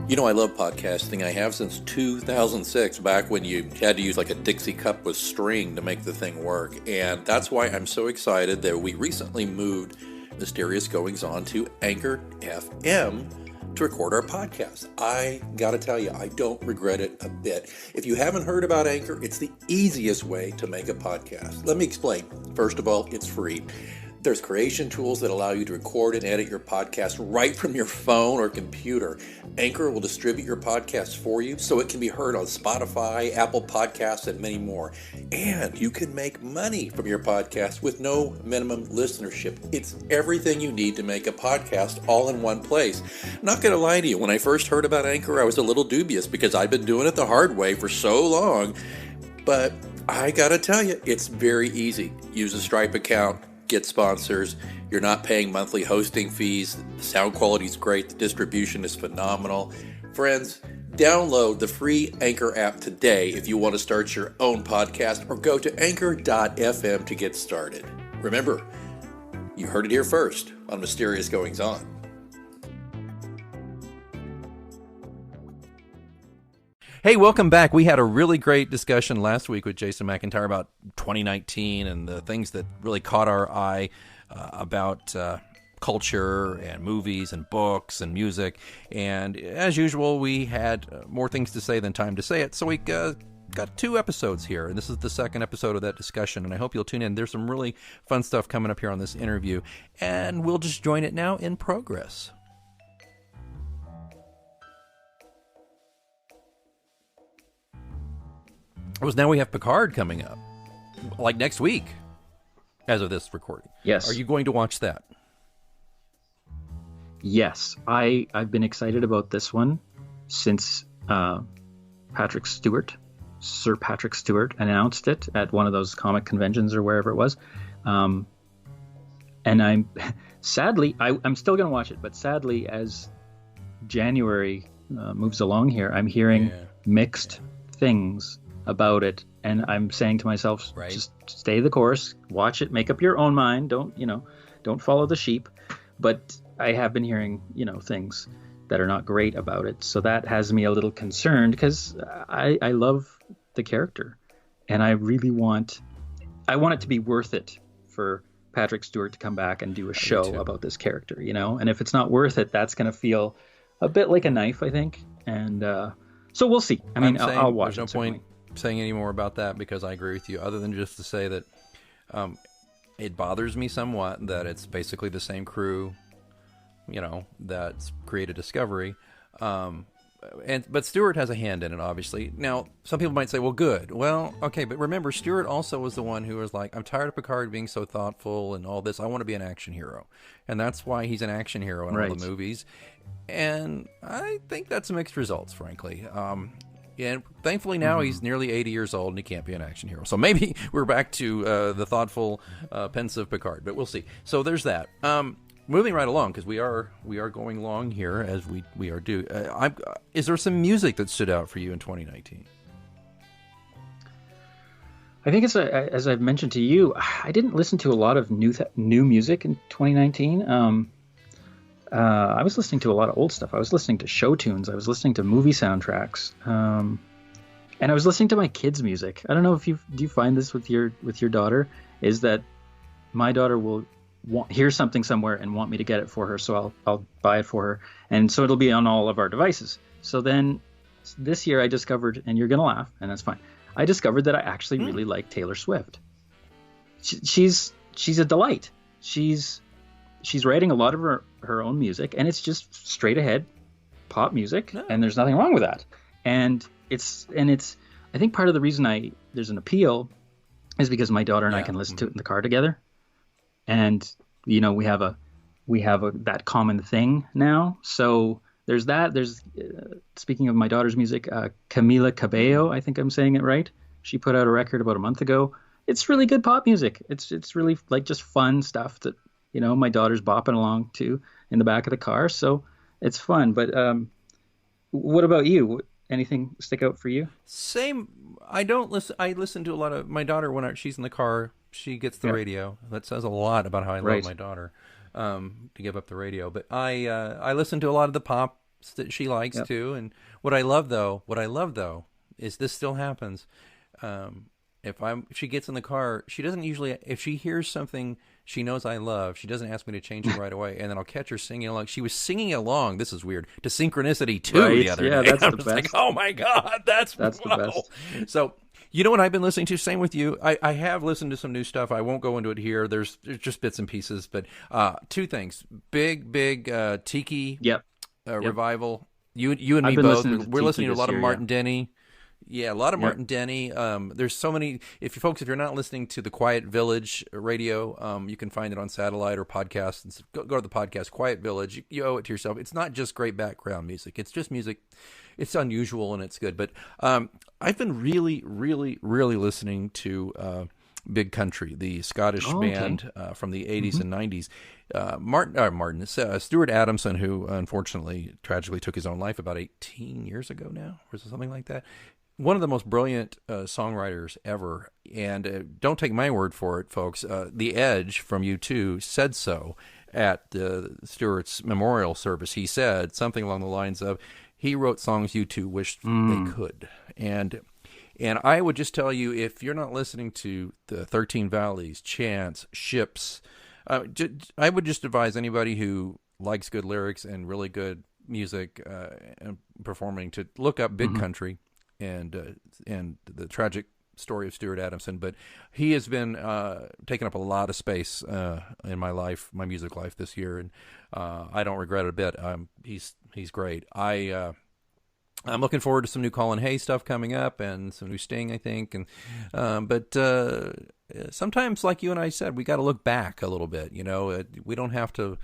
You know, I love podcasting. I have since 2006, back when you had to use like a Dixie cup with string to make the thing work. And that's why I'm so excited that we recently moved Mysterious Goings On to Anchor FM to record our podcast. I gotta tell you, I don't regret it a bit. If you haven't heard about Anchor, it's the easiest way to make a podcast. Let me explain. First of all, it's free. There's creation tools that allow you to record and edit your podcast right from your phone or computer. Anchor will distribute your podcast for you so it can be heard on Spotify, Apple Podcasts, and many more. And you can make money from your podcast with no minimum listenership. It's everything you need to make a podcast all in one place. Not going to lie to you, when I first heard about Anchor, I was a little dubious because I've been doing it the hard way for so long. But I got to tell you, it's very easy. Use a Stripe account. Get sponsors. You're not paying monthly hosting fees. The sound quality is great. The distribution is phenomenal. Friends, download the free Anchor app today if you want to start your own podcast, or go to anchor.fm to get started. Remember, you heard it here first on Mysterious Goings On. Hey, welcome back. We had a really great discussion last week with Jason McIntyre about 2019 and the things that really caught our eye about culture and movies and books and music. And as usual, we had more things to say than time to say it. So we got 2 episodes here, and this is the second episode of that discussion, and I hope you'll tune in. There's some really fun stuff coming up here on this interview, and we'll just join it now in progress. Now we have Picard coming up, like next week, as of this recording. Yes. Are you going to watch that? Yes. I've been excited about this one since Sir Patrick Stewart announced it at one of those comic conventions or wherever it was. And I'm sadly, I'm still going to watch it, but sadly, as January moves along here, I'm hearing mixed things about it, and I'm saying to myself, just stay the course, watch it, make up your own mind, don't follow the sheep. But I have been hearing things that are not great about it, so that has me a little concerned, because I love the character, and I really want it to be worth it for Patrick Stewart to come back and do a show about this character, and if it's not worth it, that's going to feel a bit like a knife, I think. And so we'll see. I mean, I'll watch it. There's no point saying any more about that, because I agree with you, other than just to say that it bothers me somewhat that it's basically the same crew, that's created Discovery, but Stewart has a hand in it, obviously. Now, some people might say, well, good. Well, okay, but remember, Stewart also was the one who was like, I'm tired of Picard being so thoughtful and all this. I want to be an action hero. And that's why he's an action hero in all the movies. And I think that's mixed results, frankly. And thankfully now he's nearly 80 years old and he can't be an action hero. So maybe we're back to the thoughtful, pensive Picard, but we'll see. So there's that. Moving right along, because we are going long here as we are due. Is there some music that stood out for you in 2019? I think as I've mentioned to you, I didn't listen to a lot of new music in 2019. I was listening to a lot of old stuff. I was listening to show tunes. I was listening to movie soundtracks, and I was listening to my kids' music. I don't know if do you find this with your daughter? Is that my daughter will hear something somewhere and want me to get it for her, so I'll buy it for her, and so it'll be on all of our devices. So then this year I discovered, and you're gonna laugh, and that's fine, I discovered that I actually really like Taylor Swift. She's a delight. She's writing a lot of her own music, and it's just straight ahead pop music, and there's nothing wrong with that. And it's I think part of the reason there's an appeal is because my daughter and I can listen to it in the car together, and we have that common thing now. So there's that. There's speaking of my daughter's music, Camila Cabello, I think I'm saying it right. She put out a record about a month ago. It's really good pop music. It's really like just fun stuff that my daughter's bopping along to in the back of the car. So it's fun. But what about you? Anything stick out for you? Same. I don't listen. I listen to a lot of my daughter when she's in the car. She gets the radio. That says a lot about how I love my daughter, to give up the radio. But I listen to a lot of the pop she likes Yep. too. And what I love though, is this still happens. If she gets in the car, she doesn't usually, if she hears something she knows I love, she doesn't ask me to change it right away, and then I'll catch her singing along. She was singing along, this is weird, to Synchronicity 2 Right. the other Yeah, day. that's I'm the just best. like, oh my God, that's the best. So, you know what I've been listening to? Same with you. I have listened to some new stuff. I won't go into it here. There's just bits and pieces, but two things. Big Tiki Yep. revival. You and I've me been both. listening to We're Tiki listening to a this lot of year, Martin Denny. Yeah, a lot of Yep. Martin Denny. There's so many. If you're not listening to the Quiet Village radio, you can find it on satellite or podcast. And go to the podcast Quiet Village. You owe it to yourself. It's not just great background music. It's just music. It's unusual and it's good. But I've been really listening to Big Country, the Scottish band from the 80s and 90s. Stuart Adamson, who unfortunately tragically took his own life about 18 years ago now, or something like that. One of the most brilliant songwriters ever. And don't take my word for it, folks. The Edge from U2 said so at Stuart's memorial service. He said something along the lines of, he wrote songs U2 wished they could. And I would just tell you, if you're not listening to the 13 Valleys, Chance, Ships, I would just advise anybody who likes good lyrics and really good music and performing to look up Big Country and the tragic story of Stuart Adamson. But he has been taking up a lot of space in my life, my music life this year, and I don't regret it a bit. He's great. I'm looking forward to some new Colin Hay stuff coming up and some new Sting, I think. And but sometimes, like you and I said, we got to look back a little bit. You know, we don't have to.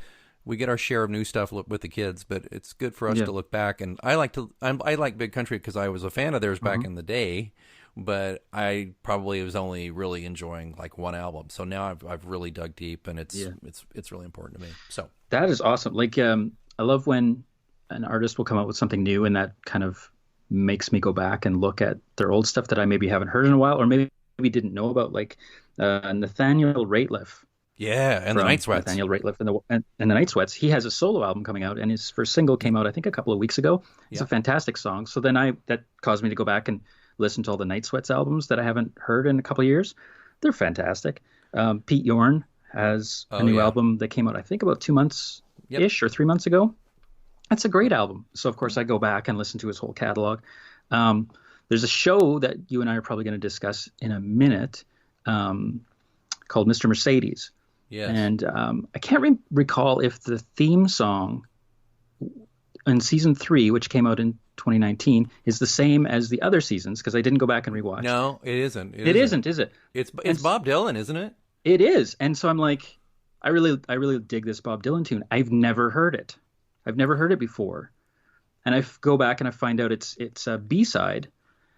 We get our share of new stuff with the kids, but it's good for us to look back. And I like Big Country because I was a fan of theirs back in the day, but I probably was only really enjoying like one album. So now I've really dug deep, and it's really important to me. So That is awesome. Like, I love when an artist will come out with something new, and that kind of makes me go back and look at their old stuff that I maybe haven't heard in a while, or maybe didn't know about, like Nathaniel Rateliff. yeah, and the Night Sweats. Nathaniel Rateliff and the Night Sweats. He has a solo album coming out, and his first single came out, I think, a couple of weeks ago. It's a fantastic song. So then that caused me to go back and listen to all the Night Sweats albums that I haven't heard in a couple of years. They're fantastic. Pete Yorn has a new album that came out, I think, about 2 months-ish or 3 months ago. That's a great album. So, of course, I go back and listen to his whole catalog. There's a show that you and I are probably going to discuss in a minute called Mr. Mercedes. Yes. And I can't recall if the theme song in season 3, which came out in 2019, is the same as the other seasons, because I didn't go back and rewatch. No, it isn't. It isn't, is it? It's Bob Dylan, isn't it? It is. And so I'm like, I really dig this Bob Dylan tune. I've never heard it. I've never heard it before. And I go back and I find out it's a B-side.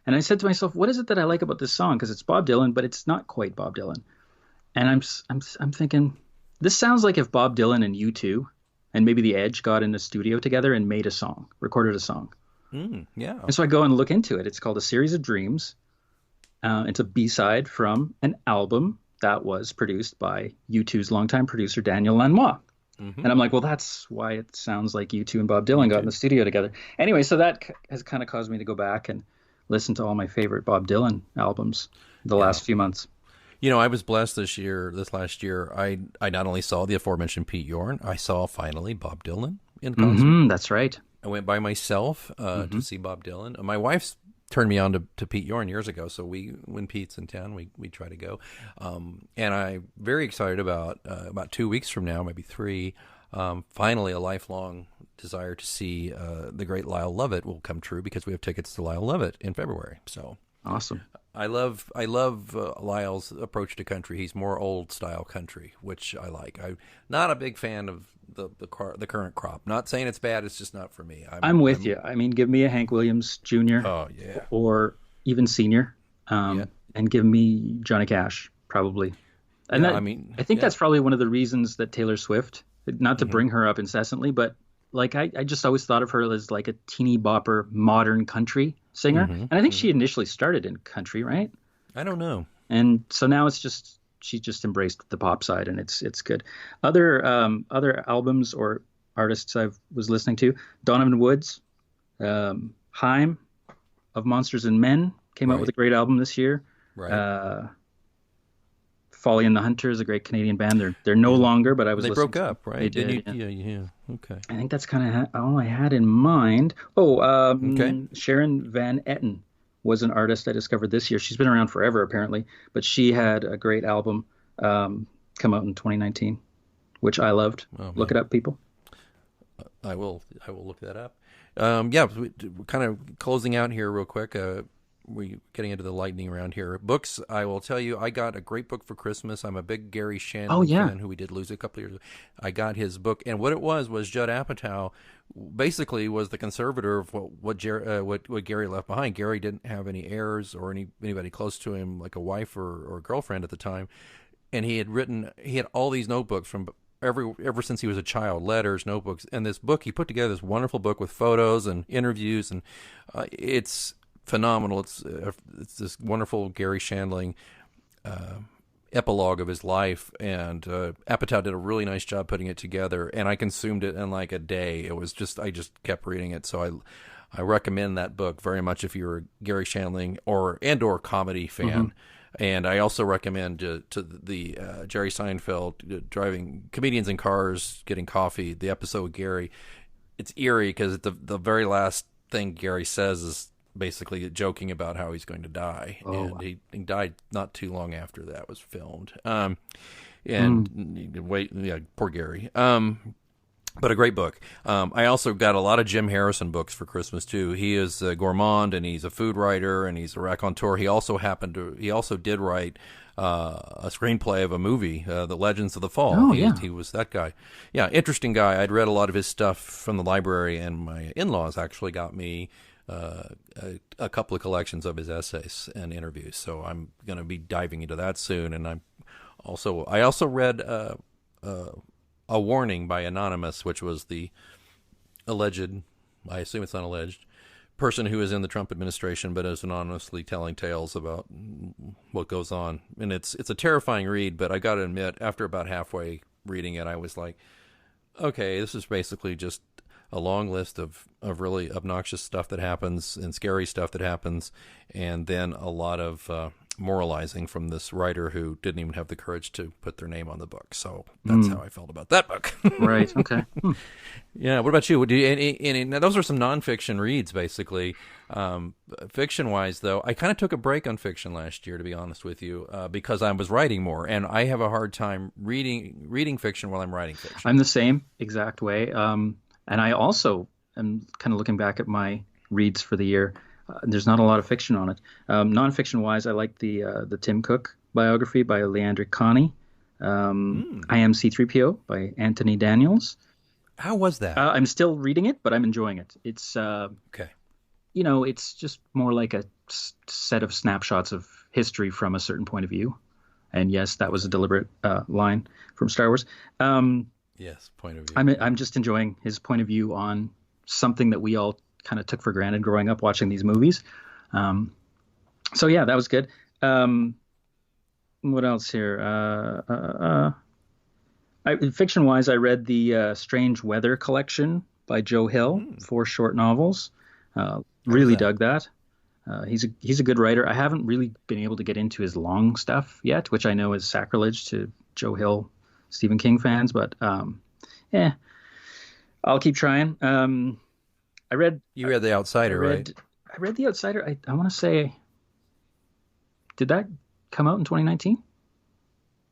And I said to myself, what is it that I like about this song? Because it's Bob Dylan, but it's not quite Bob Dylan. And I'm thinking, this sounds like if Bob Dylan and U2 and maybe The Edge got in the studio together and made a song, recorded a song. Yeah. And so I go and look into it. It's called A Series of Dreams. It's a B-side from an album that was produced by U2's longtime producer, Daniel Lanois. And I'm like, well, that's why it sounds like U2 and Bob Dylan got in the studio together. Anyway, so that has kind of caused me to go back and listen to all my favorite Bob Dylan albums the last few months. You know, I was blessed this last year. I not only saw the aforementioned Pete Yorn, I saw finally Bob Dylan in concert. That's right. I went by myself to see Bob Dylan. My wife's turned me on to Pete Yorn years ago, so when Pete's in town, we try to go. And I'm very excited about 2 weeks from now, maybe 3, finally a lifelong desire to see the great Lyle Lovett will come true, because we have tickets to Lyle Lovett in February. So awesome. I love Lyle's approach to country. He's more old style country, which I like. I'm not a big fan of the current crop. Not saying it's bad. It's just not for me. I'm with you. I mean, give me a Hank Williams Jr. Oh yeah. Or even Senior, and give me Johnny Cash probably. And I think that's probably one of the reasons that Taylor Swift, not to bring her up incessantly, but like I just always thought of her as like a teeny bopper modern country singer. And I think she initially started in country, right? I don't know. And so now she just embraced the pop side, and it's good. Other albums or artists I was listening to. Donovan Woods, Haim of Monsters and Men came out with a great album this year. Right. Folly and the Hunter is a great Canadian band. They're no longer, but I was. They listening broke up, right? They did. Yeah. Okay. I think that's kind of all I had in mind. Oh, Sharon Van Etten was an artist I discovered this year. She's been around forever, apparently, but she had a great album come out in 2019, which I loved. Oh, look it up, people. I will look that up. We're kind of closing out here real quick. We're getting into the lightning round here. Books, I will tell you, I got a great book for Christmas. I'm a big Gary Shandling fan, who we did lose a couple of years ago. I got his book, and what it was Judd Apatow basically was the conservator of what Gary left behind. Gary didn't have any heirs or anybody close to him, like a wife or a girlfriend at the time, and he had all these notebooks from ever since he was a child, letters, notebooks, and this book, he put together this wonderful book with photos and interviews, and it's phenomenal. It's this wonderful Gary Shandling epilogue of his life, and Apatow did a really nice job putting it together, and I consumed it in like a day. I just kept reading it, so I recommend that book very much if you're a Gary Shandling or comedy fan. Mm-hmm. And I also recommend to the Jerry Seinfeld driving comedians in cars getting coffee, the episode with Gary. It's eerie because the very last thing Gary says is basically joking about how he's going to die. And he died not too long after that was filmed. Poor Gary. But a great book. I also got a lot of Jim Harrison books for Christmas too. He is a gourmand, and he's a food writer, and he's a raconteur. He also did write a screenplay of a movie, The Legends of the Fall. Oh, He was that guy. Yeah, interesting guy. I'd read a lot of his stuff from the library, and my in-laws actually got me a couple of collections of his essays and interviews. So I'm going to be diving into that soon. And I also read A Warning by Anonymous, which was the alleged, I assume it's unalleged, person who is in the Trump administration but is anonymously telling tales about what goes on. And it's a terrifying read, but I got to admit, after about halfway reading it, I was like, okay, this is basically just a long list of really obnoxious stuff that happens and scary stuff that happens, and then a lot of moralizing from this writer who didn't even have the courage to put their name on the book. So that's how I felt about that book. Right. Okay. Yeah. What about you? Now those are some nonfiction reads, basically. Fiction-wise, though, I kind of took a break on fiction last year, to be honest with you, because I was writing more, and I have a hard time reading fiction while I'm writing fiction. I'm the same exact way. And I also am kind of looking back at my reads for the year. There's not a lot of fiction on it. Nonfiction-wise, I like the Tim Cook biography by Leandra Connie. I Am C-3PO by Anthony Daniels. How was that? I'm still reading it, but I'm enjoying it. It's okay. It's just more like a set of snapshots of history from a certain point of view. And yes, that was a deliberate line from Star Wars. Yes, point of view. I'm just enjoying his point of view on something that we all kind of took for granted growing up watching these movies. So yeah, that was good. What else here? Fiction-wise, I read the Strange Weather collection by Joe Hill, 4 short novels. Really dug that. He's a good writer. I haven't really been able to get into his long stuff yet, which I know is sacrilege to Joe Hill, Stephen King fans, but I'll keep trying. You read The Outsider, right? I read The Outsider. I want to say, did that come out in 2019?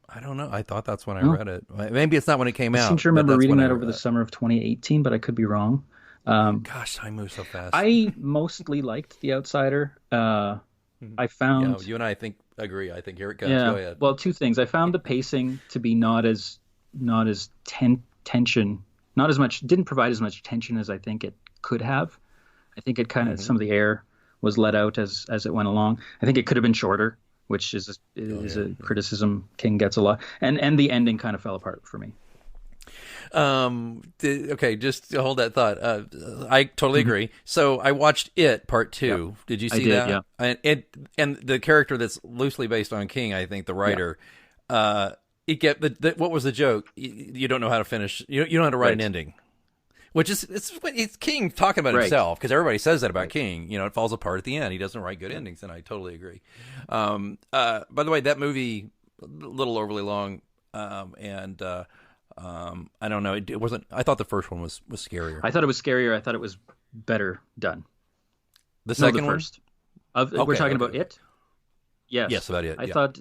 I don't know. I thought that's when I read it. Maybe it's not when it came out. I seem to remember reading that over the summer of 2018, but I could be wrong. Gosh, time moves so fast. I mostly liked The Outsider. I found... you and I agree. I think here it comes. Yeah, go ahead. Well, 2 things. I found the pacing to be not as tension, not as much, didn't provide as much tension as I think it could have. I think it kind of, some of the air was let out as it went along. I think it could have been shorter, which is a criticism King gets a lot. And the ending kind of fell apart for me. Okay, just to hold that thought. I totally agree. So I watched It Part 2. Yeah. Did you see that? Yeah. And the character that's loosely based on King, I think, the writer. Yeah. What was the joke? You don't know how to finish. You don't know how to write an ending. Which is it's King talking about Right. himself, because everybody says that about King. You know, it falls apart at the end. He doesn't write good endings, and I totally agree. By the way, that movie a little overly long, and I don't know. It wasn't. I thought the first one was scarier. I thought it was scarier. I thought it was better done. The second the one? first. We're talking about it. Yes. Yes, about it. I yeah. thought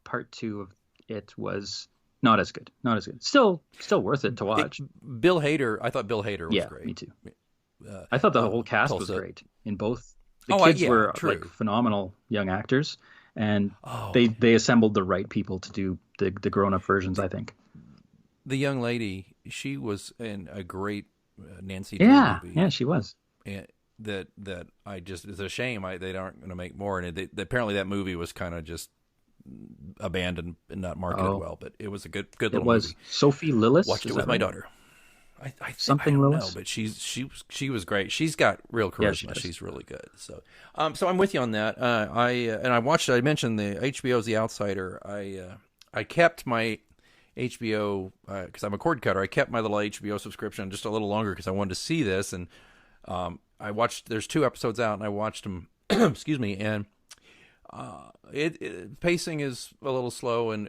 part 2 of it was not as good. Not as good. Still worth it to watch. Bill Hader. I thought Bill Hader was yeah, great. me too. I thought the whole cast was Tulsa. great in both. The kids were true. like phenomenal young actors, and Oh. they assembled the right people to do the grown-up versions, I think. The young lady, she was in a great Nancy Drew Yeah, movie. yeah, she was. And that I just, it's a shame they aren't going to make more. And apparently that movie was kind of just abandoned and not marketed well. But it was a good It little was movie. Sophie Lillis. Watched it is with that my right? daughter. I Something don't Lillis? know, but she was great. She's got real Yeah, charisma. she does. She's really good. So I'm with you on that. I mentioned the HBO's The Outsider. I kept my HBO because I'm a cord cutter. I kept my little HBO subscription just a little longer because I wanted to see this, and I watched. There's 2 episodes out, and I watched them. Excuse me, and pacing is a little slow and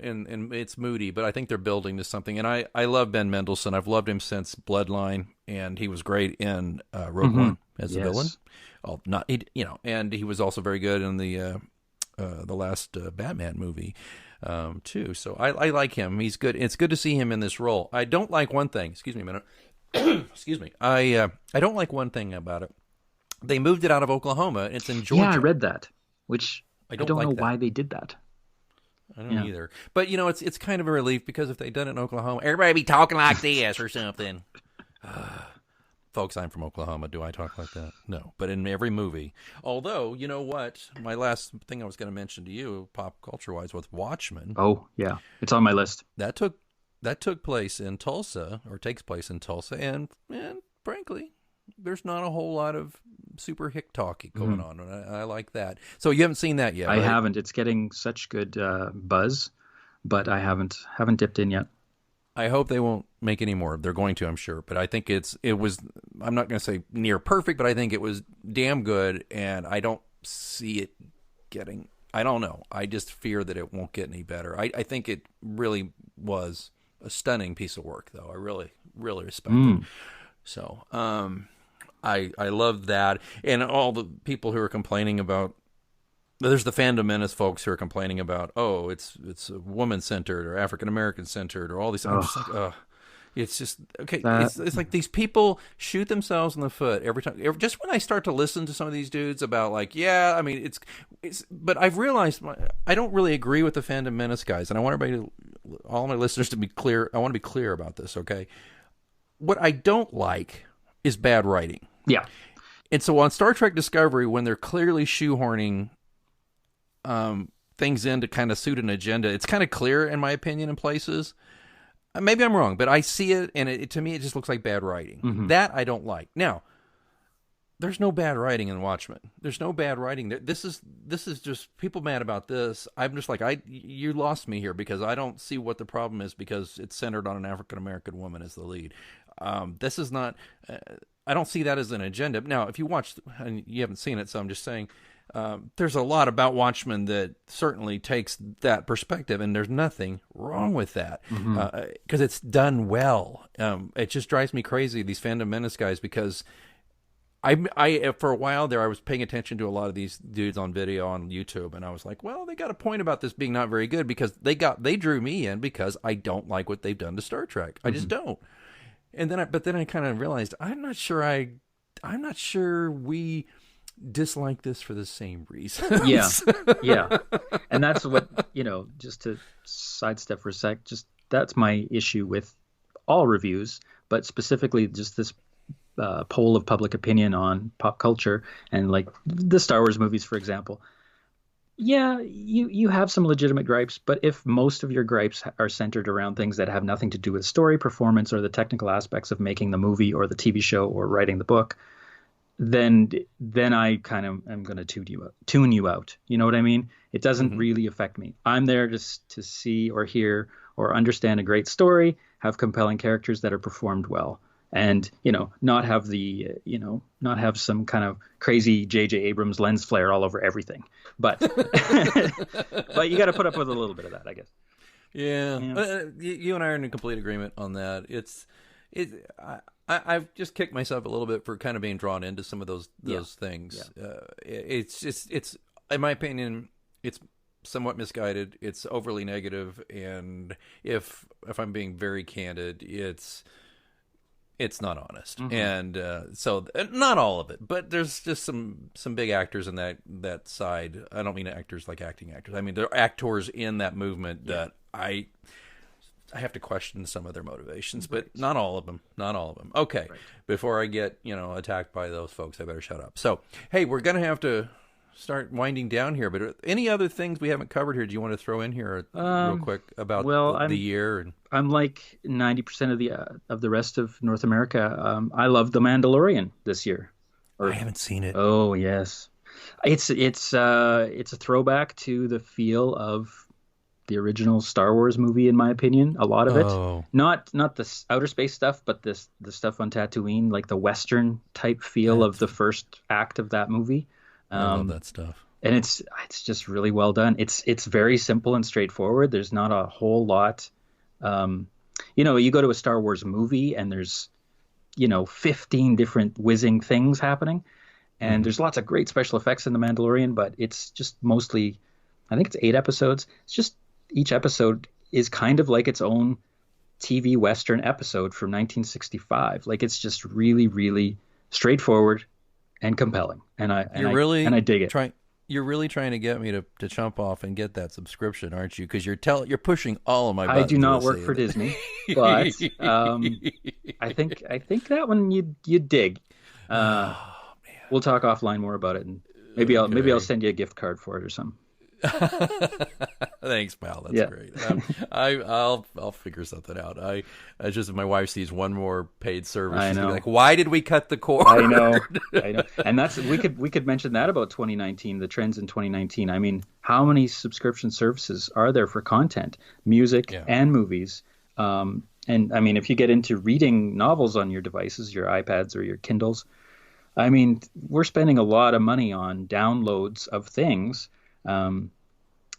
it's moody, but I think they're building to something. And I love Ben Mendelsohn. I've loved him since Bloodline, and he was great in Rogue One as the Yes. villain. Oh, and he was also very good in the last Batman movie too. So I like him. He's good. It's good to see him in this role. I don't like one thing. Excuse me a minute. Excuse me. I don't like one thing about it. They moved it out of Oklahoma. It's in Georgia. Yeah, I read that, which I don't like know that. why they did that. I don't either. But, it's kind of a relief because if they'd done it in Oklahoma, everybody be talking like this or something. Folks, I'm from Oklahoma. Do I talk like that? No. But in every movie. Although, you know what? My last thing I was going to mention to you, pop culture-wise, was Watchmen. Oh, yeah. It's on my list. That took place in Tulsa, or takes place in Tulsa, and frankly, there's not a whole lot of super hick talky going on, and I like that. So you haven't seen that yet, I right? haven't. It's getting such good buzz, but I haven't dipped in yet. I hope they won't make any more. They're going to, I'm sure. But I think it was, I'm not going to say near perfect, but I think it was damn good, and I don't see it getting, I don't know. I just fear that it won't get any better. I think it really was a stunning piece of work, though. I really, really respect it. So, I love that. And all the people who are complaining about, there's the fandom menace folks who are complaining about, oh, it's woman-centered or African-American-centered or all these. I'm just like, it's just, okay, it's like these people shoot themselves in the foot every time. Just when I start to listen to some of these dudes about like, yeah, I mean, it's but I've realized I don't really agree with the fandom menace guys. And I want everybody, all my listeners to be clear. I want to be clear about this, okay? What I don't like is bad writing. Yeah. And so on Star Trek Discovery, when they're clearly shoehorning things in to kind of suit an agenda, it's kind of clear, in my opinion, in places. Maybe I'm wrong, but I see it, and to me, it just looks like bad writing. That I don't like. Now, there's no bad writing in Watchmen. There's no bad writing. This is just people mad about this. I'm just like, you lost me here because I don't see what the problem is because it's centered on an African American woman as the lead. This is not. I don't see that as an agenda. Now, if you watch, and you haven't seen it, so I'm just saying, there's a lot about Watchmen that certainly takes that perspective, and there's nothing wrong with that because it's done well. It just drives me crazy, these fandom menace guys, because I for a while there I was paying attention to a lot of these dudes on video on YouTube, and I was like, well, they got a point about this being not very good because they drew me in because I don't like what they've done to Star Trek. I just don't. And then I kind of realized I'm not sure we dislike this for the same reason. Yeah. And that's what, just to sidestep for a sec, just that's my issue with all reviews, but specifically just this poll of public opinion on pop culture and like the Star Wars movies, for example. Yeah, you have some legitimate gripes, but if most of your gripes are centered around things that have nothing to do with story, performance, or the technical aspects of making the movie or the TV show or writing the book, then I kind of am going to tune you out. You know what I mean? It doesn't really affect me. I'm there just to see or hear or understand a great story, have compelling characters that are performed well. and not have not have some kind of crazy J.J. Abrams lens flare all over everything. But but you got to put up with a little bit of that, I guess. Yeah, you and I are in complete agreement on that. I've just kicked myself a little bit for kind of being drawn into some of those things. Yeah. It's in my opinion, it's somewhat misguided. It's overly negative, and if I'm being very candid, it's not honest. Mm-hmm. And so not all of it, but there's just some big actors in that side. I don't mean actors like acting actors. I mean, there are actors in that movement that I have to question some of their motivations, but not all of them. Not all of them. Okay, before I get attacked by those folks, I better shut up. So, hey, we're gonna have to start winding down here. But any other things we haven't covered here? Do you want to throw in here real quick about the year? I'm like 90% of the rest of North America. I love The Mandalorian this year. I haven't seen it. Oh yes, it's a throwback to the feel of the original Star Wars movie, in my opinion. A lot of it, not the outer space stuff, but the stuff on Tatooine, like the Western type feel of the first act of that movie. I love that stuff, and it's just really well done. It's very simple and straightforward. There's not a whole lot. You go to a Star Wars movie and there's 15 different whizzing things happening, and there's lots of great special effects in The Mandalorian, but it's just mostly, I think it's 8 episodes. It's just each episode is kind of like its own TV Western episode from 1965. Like, it's just really, really straightforward and compelling, and I dig it. You're really trying to get me to jump off and get that subscription, aren't you? Because you're pushing all of my buttons. I do not work for Disney, but I think that one you dig. We'll talk offline more about it, and maybe I'll send you a gift card for it or something. Thanks, pal. That's great. I'll figure something out. It's just if my wife sees one more paid service, she's gonna be like, "Why did we cut the cord?" I know. And that's we could mention that about 2019, the trends in 2019. I mean, how many subscription services are there for content, music and movies? And I mean, if you get into reading novels on your devices, your iPads or your Kindles, I mean, we're spending a lot of money on downloads of things.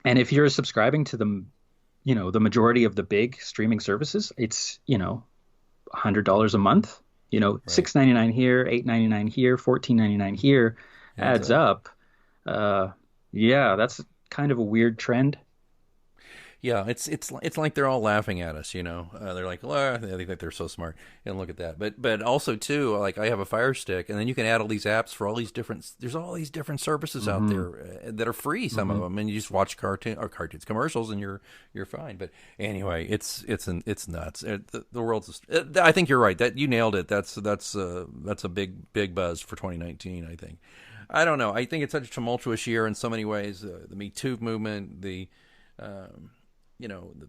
And if you're subscribing to the majority of the big streaming services, it's, $100 a month, $6.99 here, $8.99 here, $14.99 here, adds up. That's kind of a weird trend. Yeah, it's like they're all laughing at us, They're like, well, they think they're so smart. And look at that. But also too, like I have a Fire Stick, and then you can add all these apps for all these different. There's all these different services out there that are free. Some of them, and you just watch cartoons, commercials, and you're fine. But anyway, it's nuts. The world's. I think you're right. That you nailed it. That's a big buzz for 2019. I think. I don't know. I think it's such a tumultuous year in so many ways. The Me Too movement, the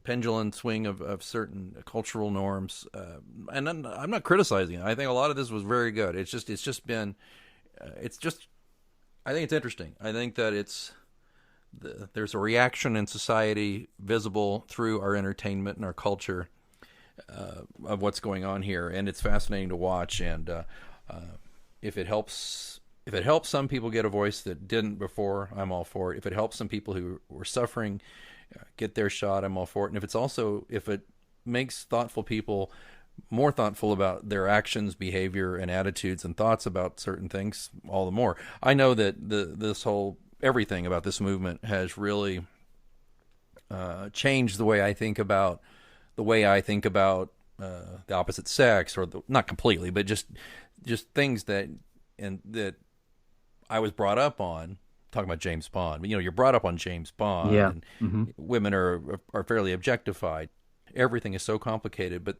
pendulum swing of certain cultural norms, and I'm not criticizing it. I think a lot of this was very good. I think it's interesting. I think that there's a reaction in society visible through our entertainment and our culture of what's going on here, and it's fascinating to watch. And if it helps some people get a voice that didn't before, I'm all for it. If it helps some people who were suffering get their shot, I'm all for it. And if it makes thoughtful people more thoughtful about their actions, behavior, and attitudes and thoughts about certain things, all the more. I know that everything about this movement has really changed the way I think about the opposite sex, or not completely, but just things that I was brought up on. Talking about James Bond, but you're brought up on James Bond, and women are fairly objectified. Everything is so complicated, but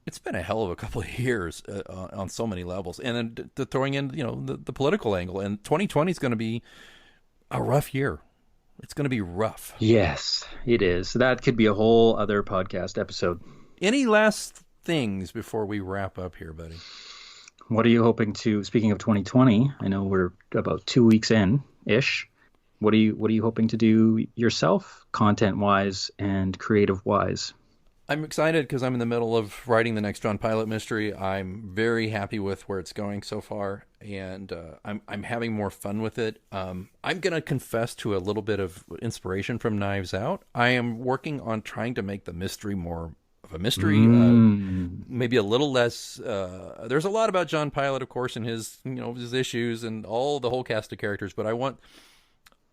it's been a hell of a couple of years on so many levels. And then throwing in the political angle, and 2020 is going to be a rough year. It's going to be rough. Yes, it is. That could be a whole other podcast episode. Any last things before we wrap up here, buddy? What are you hoping to? Speaking of 2020, I know we're about 2 weeks in. Ish. What are you hoping to do yourself, content-wise and creative-wise? I'm excited because I'm in the middle of writing the next John Pilot mystery. I'm very happy with where it's going so far, and I'm having more fun with it. I'm gonna confess to a little bit of inspiration from Knives Out. I am working on trying to make the mystery more of a mystery, maybe a little less. There's a lot about John Pilot, of course, and his his issues and all the whole cast of characters, but I want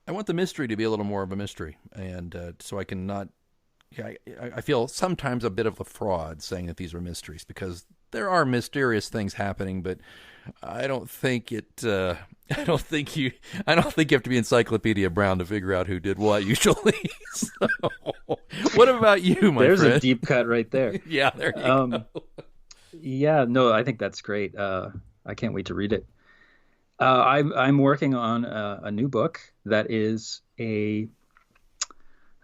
the mystery to be a little more of a mystery, and so I can not. Yeah, I feel sometimes a bit of a fraud saying that these are mysteries because there are mysterious things happening, but I don't think it. I don't think you have to be Encyclopedia Brown to figure out who did what usually. So, what about you, my There's friend? a deep cut right there. Yeah, there you go. Yeah, no, I think that's great. I can't wait to read it. I'm working on a new book that is a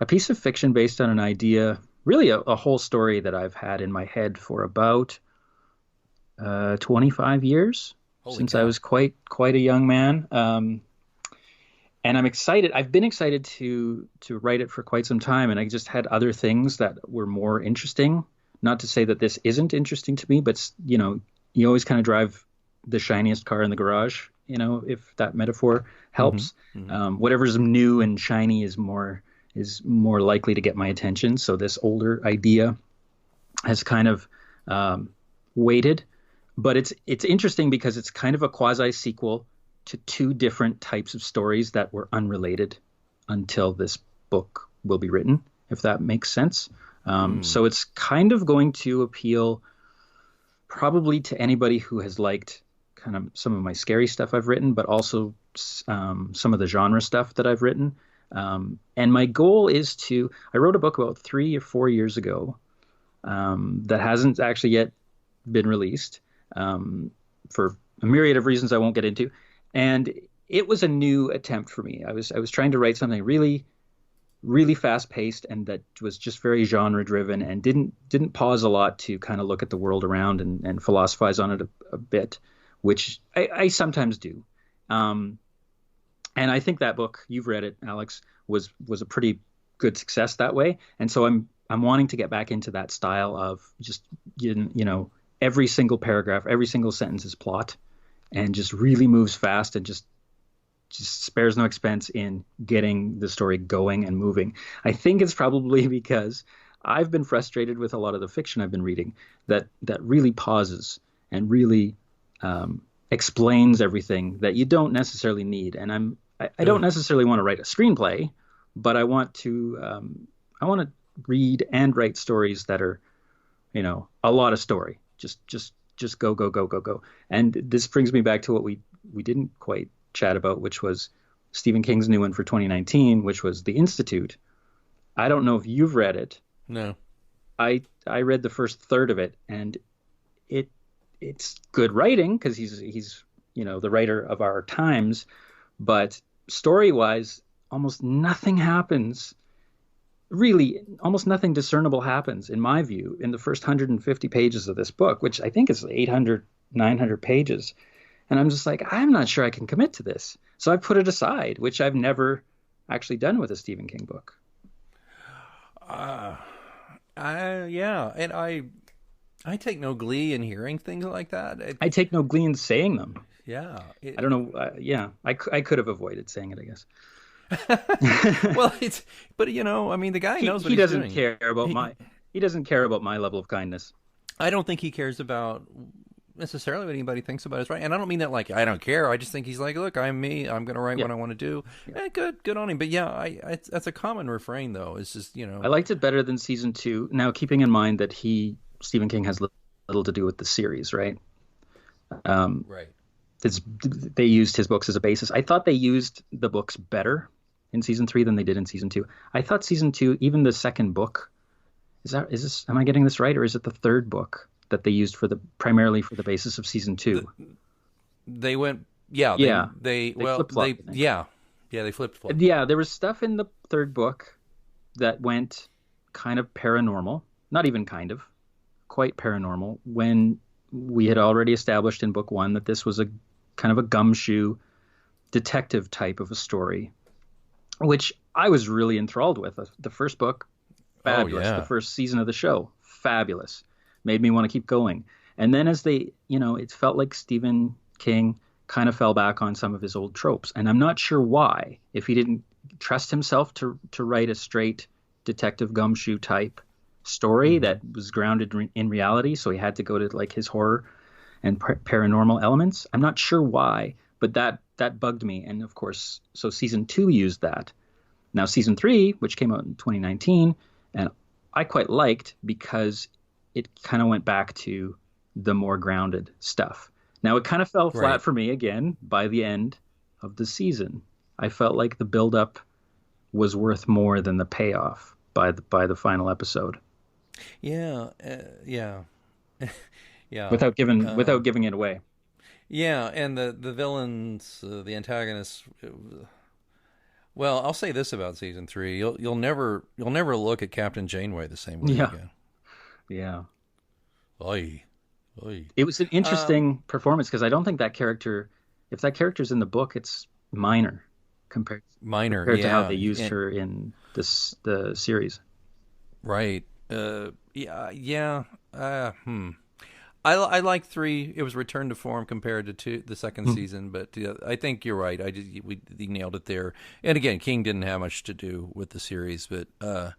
piece of fiction based on an idea, really a whole story that I've had in my head for about 25 years. Holy since cow. I was quite a young man. And I'm excited. I've been excited to write it for quite some time, and I just had other things that were more interesting. Not to say that this isn't interesting to me, but you always kind of drive the shiniest car in the garage, if that metaphor helps. Whatever's new and shiny is more likely to get my attention. So this older idea has kind of waited, but it's interesting because it's kind of a quasi sequel to two different types of stories that were unrelated until this book will be written, if that makes sense. So it's kind of going to appeal probably to anybody who has liked kind of some of my scary stuff I've written, but also some of the genre stuff that I've written. And my goal is I wrote a book about 3 or 4 years ago that hasn't actually yet been released for a myriad of reasons I won't get into. And it was a new attempt for me. I was trying to write something really, really fast paced and that was just very genre driven and didn't pause a lot to kind of look at the world around and philosophize on it a bit, which I sometimes do. And I think that book, you've read it, Alex, was a pretty good success that way. And so I'm wanting to get back into that style of just, every single paragraph, every single sentence is plot and just really moves fast and just spares no expense in getting the story going and moving. I think it's probably because I've been frustrated with a lot of the fiction I've been reading that really pauses and really explains everything that you don't necessarily need. And I don't necessarily want to write a screenplay, but I want to read and write stories that are, a lot of story. Just go. And this brings me back to what we didn't quite chat about, which was Stephen King's new one for 2019, which was The Institute. I don't know if you've read it. No. I read the first third of it, and it's good writing because he's the writer of our times, but story-wise, almost nothing happens. Really, almost nothing discernible happens, in my view, in the first 150 pages of this book, which I think is 800, 900 pages. And I'm just like, I'm not sure I can commit to this. So I put it aside, which I've never actually done with a Stephen King book. Yeah. And I take no glee in hearing things like that. I take no glee in saying them. Yeah. I don't know. I could have avoided saying it, I guess. Well, but the guy knows what he's doing. He doesn't care about my level of kindness. I don't think he cares about necessarily what anybody thinks about us, right? And I don't mean that like I don't care. I just think he's like, look, I'm me. I'm going to write what I want to do. Yeah. Good on him. But yeah, that's a common refrain though. It's just I liked it better than season 2. Now, keeping in mind that Stephen King has little to do with the series, right? Right. They used his books as a basis. I thought they used the books better in season 3 than they did in season 2. I thought season 2, even the second book, am I getting this right, or is it the third book that they used primarily for the basis of season 2? They went, they flip-flopped. They flip-flopped. Yeah, there was stuff in the third book that went kind of paranormal, not even kind of, quite paranormal, when we had already established in book 1 that this was a kind of a gumshoe detective type of a story, which I was really enthralled with. The first book, fabulous. The first season of the show, fabulous. Made me want to keep going. And then as they, it felt like Stephen King kind of fell back on some of his old tropes. And I'm not sure why, if he didn't trust himself to write a straight detective gumshoe type story that was grounded in reality. So he had to go to like his horror and paranormal elements. I'm not sure why, but that bugged me. And of course, so season 2 used that. Now season 3, which came out in 2019, and I quite liked because it kind of went back to the more grounded stuff. Now it kind of fell flat for me again by the end of the season. I felt like the buildup was worth more than the payoff by the final episode. Yeah, yeah. Without giving it away. Yeah, and the villains, the antagonists. Well, I'll say this about season 3: you'll never look at Captain Janeway the same way again. Yeah. Oy. It was an interesting performance because I don't think that character, if that character's in the book, it's minor compared to how they used her in the series. Right. I like 3. It was returned to form compared to the second season, but I think you're right. We nailed it there. And again, King didn't have much to do with the series, but I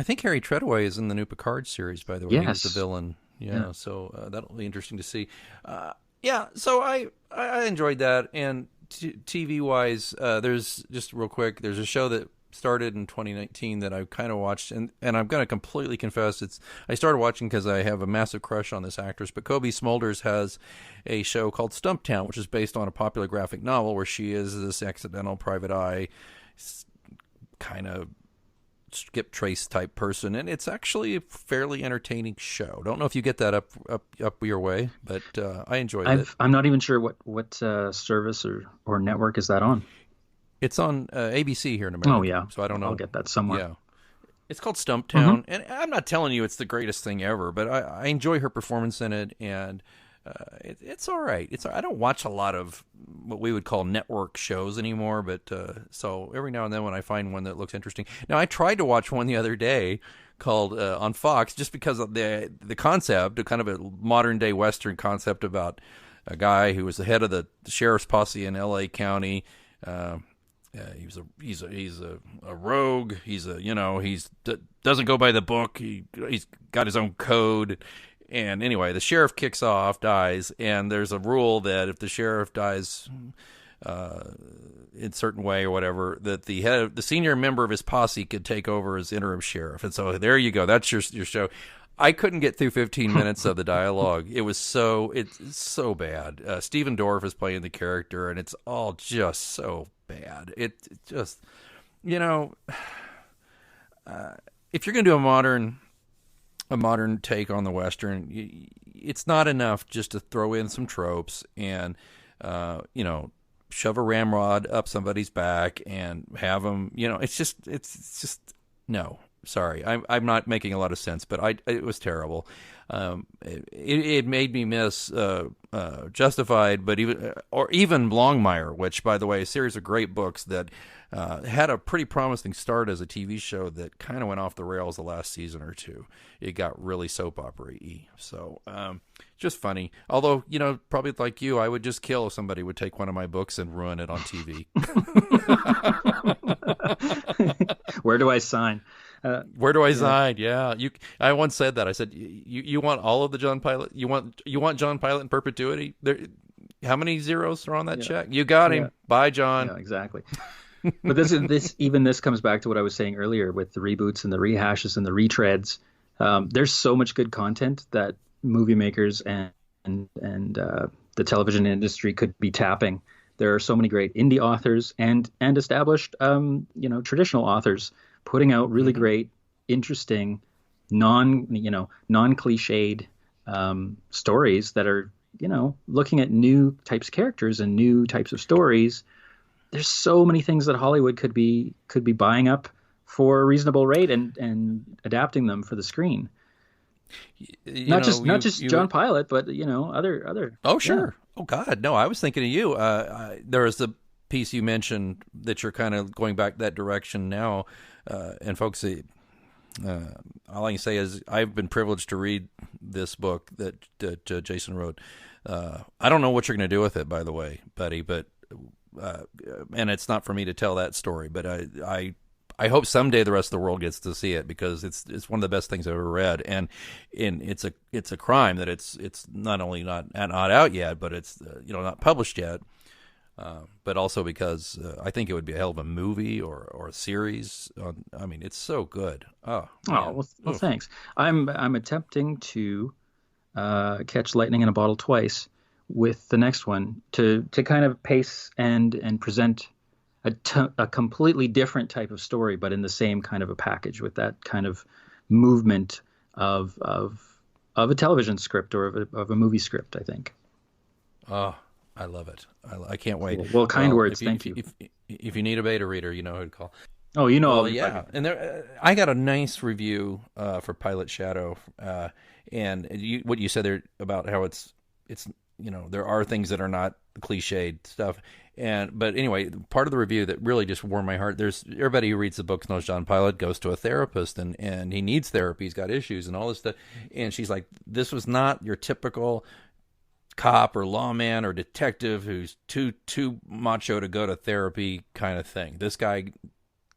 think Harry Treadaway is in the new Picard series, by the way. Yes. He's the villain. Yeah. So that'll be interesting to see. So I enjoyed that. And TV wise, there's just real quick. There's a show that started in 2019 that I kind of watched, and I'm going to completely confess, I started watching because I have a massive crush on this actress, but Kobe Smulders has a show called Stumptown, which is based on a popular graphic novel where she is this accidental private eye kind of skip trace type person, and it's actually a fairly entertaining show. Don't know if you get that up your way, but I enjoyed it. I'm not even sure what service or network is that on. It's on ABC here in America. Oh, yeah. So I don't know. I'll get that somewhere. Yeah. It's called Stumptown. And I'm not telling you it's the greatest thing ever, but I enjoy her performance in it, and it's all right. I don't watch a lot of what we would call network shows anymore, but so every now and then when I find one that looks interesting. Now, I tried to watch one the other day called on Fox just because of the concept, kind of a modern-day Western concept about a guy who was the head of the sheriff's posse in L.A. County. He's a rogue. Doesn't go by the book. He's got his own code. And anyway, the sheriff dies, and there's a rule that if the sheriff dies in a certain way or whatever, that the senior member of his posse could take over as interim sheriff. And so there you go. That's your show. I couldn't get through 15 minutes of the dialogue. It's so bad. Stephen Dorff is playing the character, and it's all just so bad. It just, if you're going to do a modern take on the Western, it's not enough just to throw in some tropes and, shove a ramrod up somebody's back and have them, it's just no. Sorry, I'm not making a lot of sense, but it was terrible. It made me miss Justified, but even Longmire, which, by the way, a series of great books that had a pretty promising start as a TV show that kind of went off the rails the last season or two. It got really soap opera-y. So just funny. Although, probably like you, I would just kill if somebody would take one of my books and ruin it on TV. Where do I sign? Where do I sign? Yeah, I once said that. I said, "You want all of the John Pilot? You want John Pilot in perpetuity? How many zeros are on that check? You got him. Bye, John." Yeah, exactly. But this comes back to what I was saying earlier with the reboots and the rehashes and the retreads. There's so much good content that movie makers and the television industry could be tapping. There are so many great indie authors and established, traditional authors putting out really great, interesting, non-cliched stories that are, looking at new types of characters and new types of stories. There's so many things that Hollywood could be buying up for a reasonable rate and adapting them for the screen. Not just John Pilot, but other. Oh, sure. Yeah. Oh God, no! I was thinking of you. There was the piece you mentioned that you're kind of going back that direction now. And folks, all I can say is I've been privileged to read this book that Jason wrote. I don't know what you're going to do with it, by the way, buddy, but and it's not for me to tell that story, but I hope someday the rest of the world gets to see it, because it's one of the best things I've ever read, and it's a crime that it's not only not out yet, but it's not published yet, but also because I think it would be a hell of a movie or a series. I mean, it's so good. Oh, well, thanks. I'm attempting to catch lightning in a bottle twice with the next one, to kind of pace and present a completely different type of story, but in the same kind of a package, with that kind of movement of a television script or of a movie script, I think. Oh, I love it. I can't wait. Cool. Well, kind words. Thank you. If you need a beta reader, you know who to call. Oh, you know. Well, yeah. And there, I got a nice review for Pilot Shadow, and what you said there about how it's there are things that are not cliched stuff. But anyway, part of the review that really just warmed my heart, there's everybody who reads the books knows John Pilot goes to a therapist, and he needs therapy. He's got issues and all this stuff. And she's like, this was not your typical cop or lawman or detective who's too macho to go to therapy kind of thing. This guy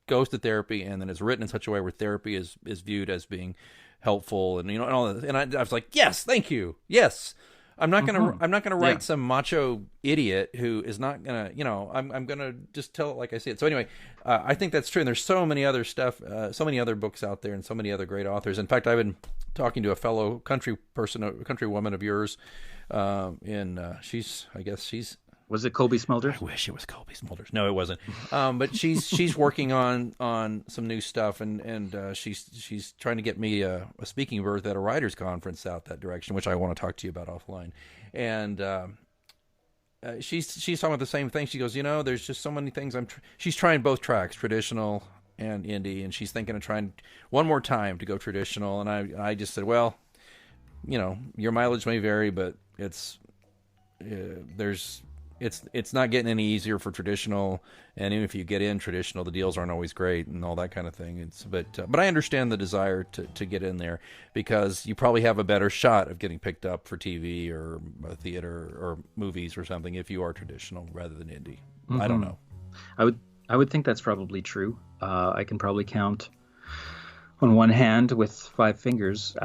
goes to therapy, and then it's written in such a way where therapy is viewed as being helpful, and and all that. And I was like, yes, thank you, yes. I'm not gonna write some macho idiot who is not gonna, I'm gonna just tell it like I see it. So anyway, I think that's true. And there's so many other stuff, so many other books out there, and so many other great authors. In fact, I've been talking to a fellow country woman of yours, she's Was it Colby Smulders? I wish it was Colby Smulders. No, it wasn't. But she's working on some new stuff, and she's trying to get me a speaking berth at a writers' conference out that direction, which I want to talk to you about offline. And she's talking about the same thing. She goes, there's just so many things. She's trying both tracks, traditional and indie, and she's thinking of trying one more time to go traditional. And I just said, well, your mileage may vary, but it's not getting any easier for traditional, and even if you get in traditional, the deals aren't always great and all that kind of thing. But I understand the desire to get in there, because you probably have a better shot of getting picked up for TV or theater or movies or something if you are traditional rather than indie. Mm-hmm. I don't know. I would think that's probably true. I can probably count on one hand with 5 fingers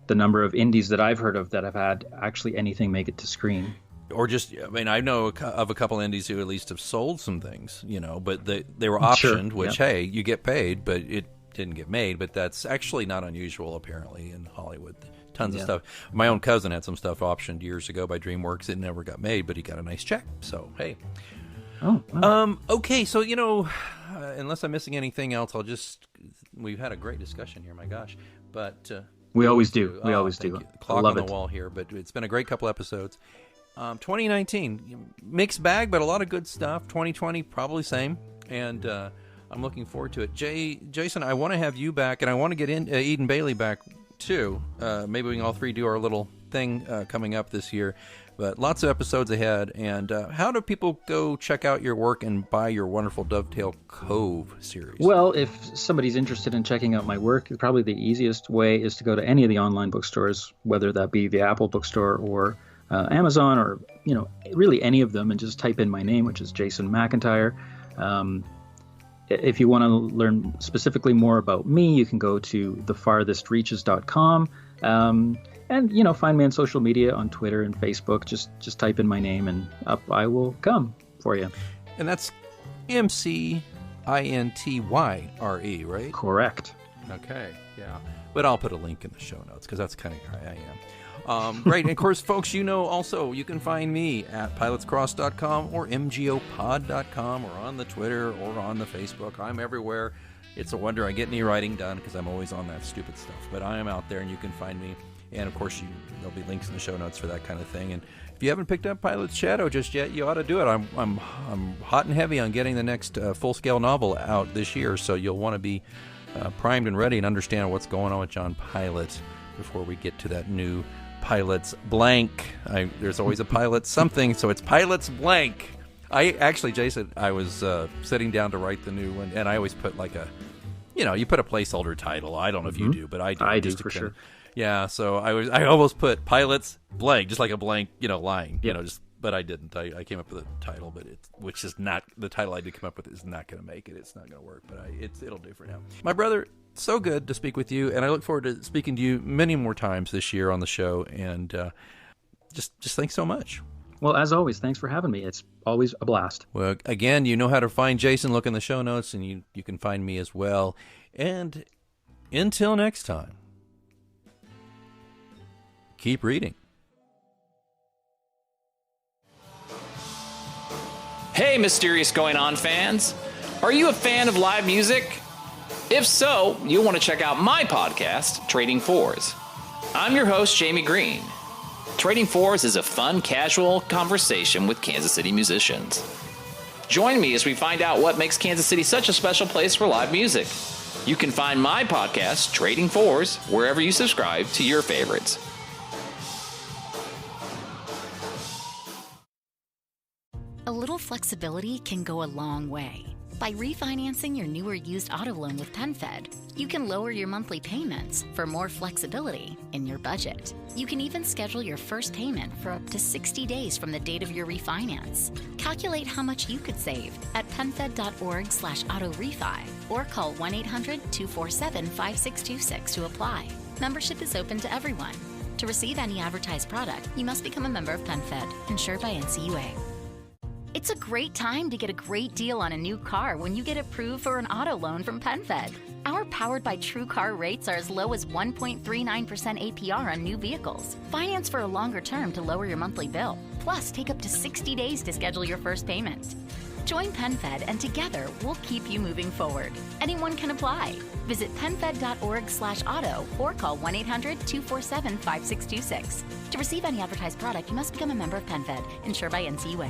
the number of indies that I've heard of that have had actually anything make it to screen. Or just, I know of a couple indies who at least have sold some things, but they were optioned, sure, which, hey, you get paid, but it didn't get made. But that's actually not unusual, apparently, in Hollywood. Tons of stuff. My own cousin had some stuff optioned years ago by DreamWorks. It never got made, but he got a nice check. So, hey. Oh, wow. Okay, so, unless I'm missing anything else, we've had a great discussion here, my gosh. But we always do. We always do. Clock on the wall here, but it's been a great couple episodes. 2019, mixed bag, but a lot of good stuff. 2020, probably same, and I'm looking forward to it. Jason, I want to have you back, and I want to get Eden Bailey back too. Maybe we can all three do our little thing coming up this year. But lots of episodes ahead. And how do people go check out your work and buy your wonderful Dovetail Cove series? Well, if somebody's interested in checking out my work, probably the easiest way is to go to any of the online bookstores, whether that be the Apple bookstore or Amazon, or really any of them, and just type in my name, which is Jason McIntyre. If you want to learn specifically more about me, you can go to thefarthestreaches.com. And find me on social media, on Twitter and Facebook. Just type in my name, and up I will come for you. And that's McIntyre, right? Correct. Okay, yeah. But I'll put a link in the show notes, because that's kind of how I am. Great. And of course, folks, also you can find me at pilotscross.com or mgopod.com, or on the Twitter or on the Facebook. I'm everywhere. It's a wonder I get any writing done, because I'm always on that stupid stuff. But I am out there, and you can find me. And of course, there'll be links in the show notes for that kind of thing. And if you haven't picked up Pilot's Shadow just yet, you ought to do it. I'm hot and heavy on getting the next full-scale novel out this year, so you'll want to be primed and ready and understand what's going on with John Pilot before we get to that new Pilot's Blank. There's always a Pilot something, so it's Pilot's Blank. Jason, I was sitting down to write the new one, and I always put like a you put a placeholder title. I don't know if you do, but I do. I do just for sure. Yeah, so I almost put pilots blank, just like a blank, line. Yep. But I didn't. I came up with a title, but which is not the title I did come up with is not going to make it. It's not going to work, but it'll do for now. My brother, so good to speak with you, and I look forward to speaking to you many more times this year on the show. And just thanks so much. Well, as always, thanks for having me. It's always a blast. Well, again, you know how to find Jason. Look in the show notes, and you can find me as well. And until next time, keep reading. Hey, Mysterious Going On fans! Are you a fan of live music? If so, you'll want to check out my podcast, Trading Fours. I'm your host, Jamie Green. Trading Fours is a fun, casual conversation with Kansas City musicians. Join me as we find out what makes Kansas City such a special place for live music. You can find my podcast, Trading Fours, wherever you subscribe to your favorites. A little flexibility can go a long way. By refinancing your new or used auto loan with PenFed, you can lower your monthly payments for more flexibility in your budget. You can even schedule your first payment for up to 60 days from the date of your refinance. Calculate how much you could save at penfed.org/auto-refi or call 1-800-247-5626 to apply. Membership is open to everyone. To receive any advertised product, you must become a member of PenFed, insured by NCUA. It's a great time to get a great deal on a new car when you get approved for an auto loan from PenFed. Our Powered by True Car rates are as low as 1.39% APR on new vehicles. Finance for a longer term to lower your monthly bill. Plus, take up to 60 days to schedule your first payment. Join PenFed and together we'll keep you moving forward. Anyone can apply. Visit penfed.org/auto or call 1-800-247-5626. To receive any advertised product, you must become a member of PenFed, insured by NCUA.